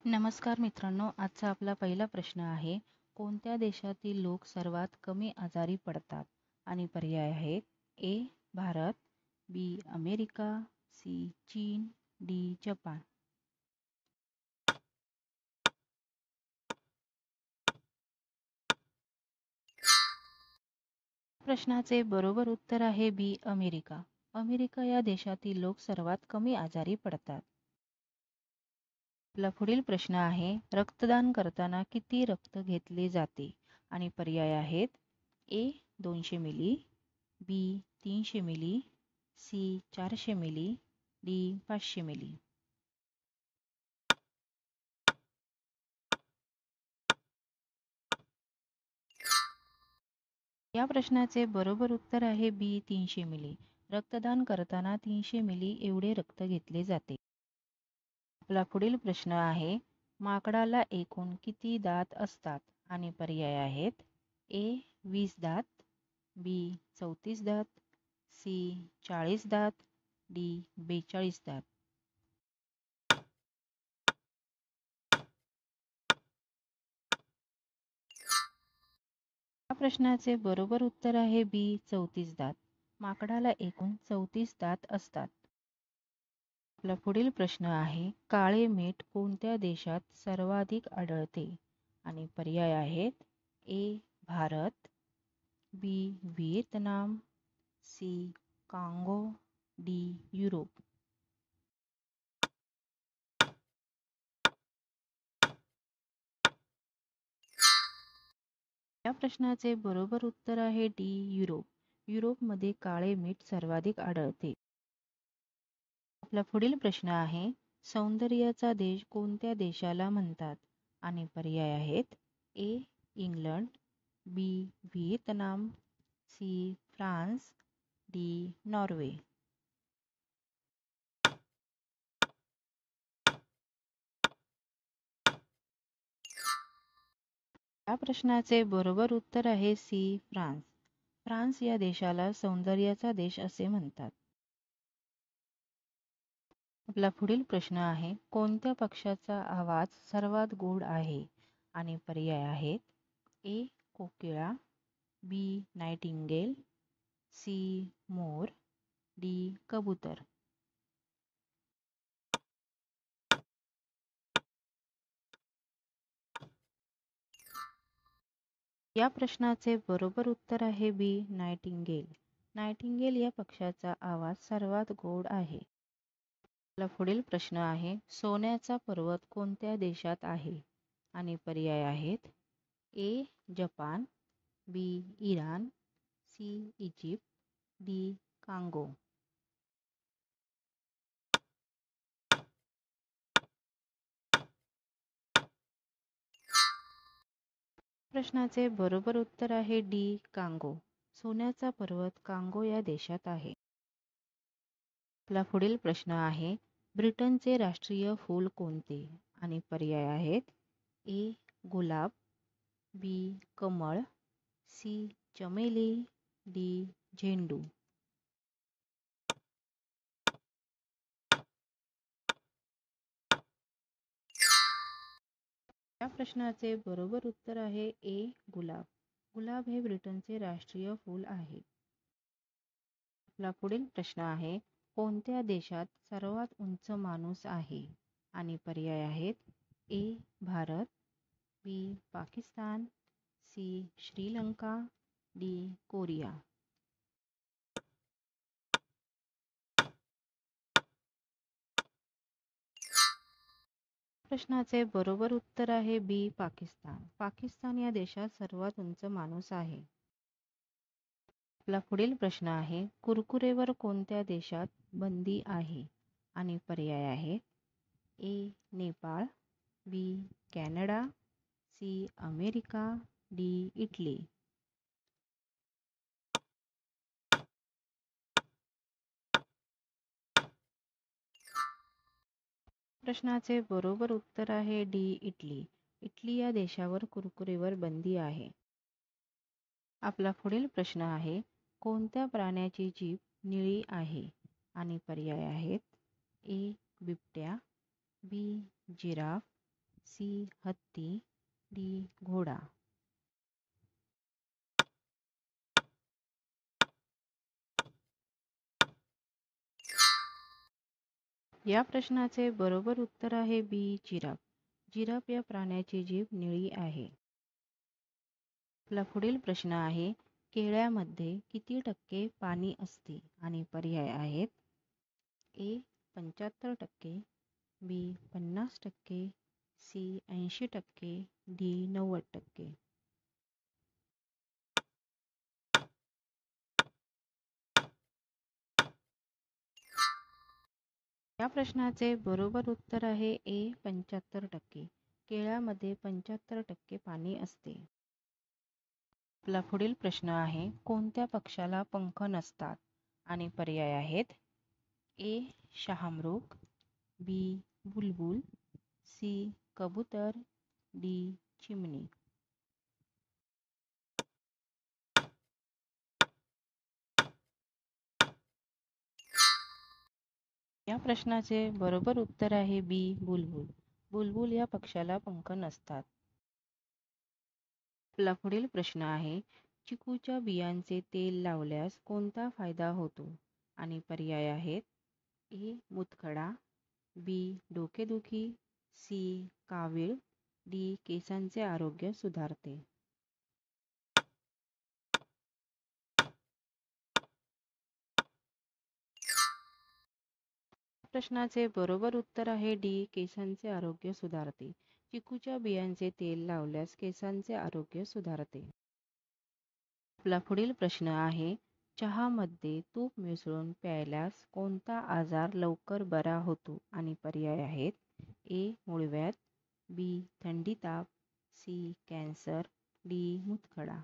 नमस्कार मित्रांनो, आजचा आपला पहिला प्रश्न आहे, कोणत्या देशातील लोक सर्वात कमी आजारी पडतात? आणि पर्याय आहेत A. Bharat, B. America, C. चीन, डी. जपान. प्रश्नाचे बरोबर उत्तर आहे बी. अमेरिका. अमेरिका या देशातील लोक सर्वात कमी आजारी पडतात. आपला पुढील प्रश्न आहे, रक्तदान करताना किती रक्त घेतले जाते? आणि पर्याय आहेत A. 200 ml, B. 300 ml, C. 400 ml, D. 500 ml. या प्रश्नाचे बरोबर उत्तर आहे बी. 300 मिली. रक्तदान करताना 300 मिली एवढे रक्त घेतले जाते. आपला पुढील प्रश्न आहे, माकडाला एकूण किती दात असतात? आणि पर्याय आहेत ए. 20 दात, बी. 34 दात, सी. 40 दात, डी. 42 दात. या प्रश्नाचे बरोबर उत्तर आहे बी. 34 दात. माकडाला एकूण 34 दात असतात. आपला पुढील प्रश्न आहे, काळे मीठ कोणत्या देशात सर्वाधिक आढळते? आणि पर्याय आहेत A. Bharat, B. Vietnam, C. Congo, D. Europe. या प्रश्नाचे बरोबर उत्तर आहे डी. युरोप. युरोपमध्ये काळे मीठ सर्वाधिक आढळते. आपला पुढील प्रश्न आहे, सौंदर्याचा देश कोणत्या देशाला म्हणतात? आणि पर्याय आहेत A. England, B. Vietnam, C. France, D. Norway. या प्रश्नाचे बरोबर उत्तर आहे सी. फ्रान्स. फ्रान्स या देशाला सौंदर्याचा देश असे म्हणतात. आपला पुढील प्रश्न आहे, कोणत्या पक्ष्याचा आवाज सर्वात गोड आहे? आणि पर्याय आहेत ए. कोकिळा, बी. Nightingale, C. मोर, डी. कबूतर. या प्रश्नाचे बरोबर उत्तर आहे बी. नायटिंगेल. नायटिंगेल या पक्ष्याचा आवाज सर्वात गोड आहे. आपला पुढील प्रश्न आहे, सोन्याचा पर्वत कोणत्या देशात आहे? आणि पर्याय आहेत A. Japan, B. Iran, C. Egypt, D. Congo. प्रश्नाचे बरोबर उत्तर आहे डी. कांगो. सोन्याचा पर्वत कांगो या देशात आहे. आपला पुढील प्रश्न आहे, ब्रिटनचे राष्ट्रीय फूल कोणते? आणि पर्याय आहेत ए. गुलाब, बी. कमळ, सी. चमेली, डी. झेंडू. या प्रश्नाचे बरोबर उत्तर आहे ए. गुलाब. गुलाब हे ब्रिटनचे राष्ट्रीय फूल आहे. आपला पुढील प्रश्न आहे, कोणत्या देशात सर्वात उंच माणूस आहे? आणि पर्याय आहेत A. Bharat, B. Pakistan, C. Sri Lanka, D. Korea. प्रश्नाचे बरोबर उत्तर आहे बी. पाकिस्तान. पाकिस्तान या देशात सर्वात उंच माणूस आहे. आपला पुढील प्रश्न आहे, कुरकुरेवर कोणत्या देशात बंदी आहे? आणि पर्याय आहेत A. Nepal, B. Canada, C. America, D. Italy. प्रश्नाचे बरोबर उत्तर आहे डी. इटली. इटली या देशावर कुरकुरेवर बंदी आहे. आपला पुढील प्रश्न आहे, कोणत्या प्राण्याची जीभ निळी आहे? आणि पर्याय आहेत ए. बिबट्या, बी. जिराफ, सी हत्ती, डी घोडा. या प्रश्नाचे बरोबर उत्तर आहे बी जिराफ. जिराफ या प्राण्याची जीभ निळी आहे. आपला पुढील प्रश्न आहे, केळ्यामध्ये किती टक्के पाणी असते? आणि पर्याय आहेत ए 75%, बी 50%, सी 80%, डी 90%. या प्रश्नाचे बरोबर उत्तर आहे ए 75%. केळ्यामध्ये 75% पाणी असते. आपला पुढील प्रश्न आहे, कोणत्या पक्ष्याला पंख नसतात? आणि पर्याय आहेत ए शहामृग, बी बुलबुल, सी कबूतर, डी चिमणी. या प्रश्नाचे बरोबर उत्तर आहे बी बुलबुल. बुलबुल या पक्ष्याला पंख नसतात. आपला पुढील प्रश्न आहे, चिकूच्या बियांचे तेल लावल्यास कोणता फायदा होतो? आणि पर्याय आहेत ए मूतखडा, बी डोकेदुखी, सी कावीळ, डी केसांचे आरोग्य सुधारते. प्रश्नाचे बरोबर उत्तर आहे डी केसांचे आरोग्य सुधारते. चिकूच्या बियांचे तेल लावल्यास केसांचे आरोग्य सुधारते. आपला पुढील प्रश्न आहे, चहामध्ये तूप मिसळून प्यायल्यास कोणता आजार लवकर बरा होतो? आणि पर्याय आहेत ए मूळव्याध, बी थंडी ताप, सी कॅन्सर, डी मूतखडा.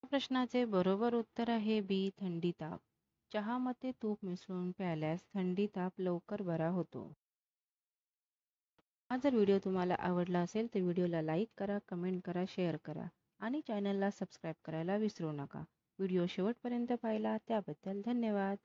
प्रश्नाचे बरोबर उत्तर आहे बी थंडी ताप. चहामध्ये तूप मिसळून प्यायल्यास थंडी ताप लवकर बरा होतो. हा जर व्हिडिओ तुम्हाला आवडला असेल तर व्हिडिओला लाईक करा, कमेंट करा, शेअर करा आणि चॅनलला सबस्क्राईब करायला विसरू नका. व्हिडिओ शेवटपर्यंत पाहिला त्याबद्दल धन्यवाद.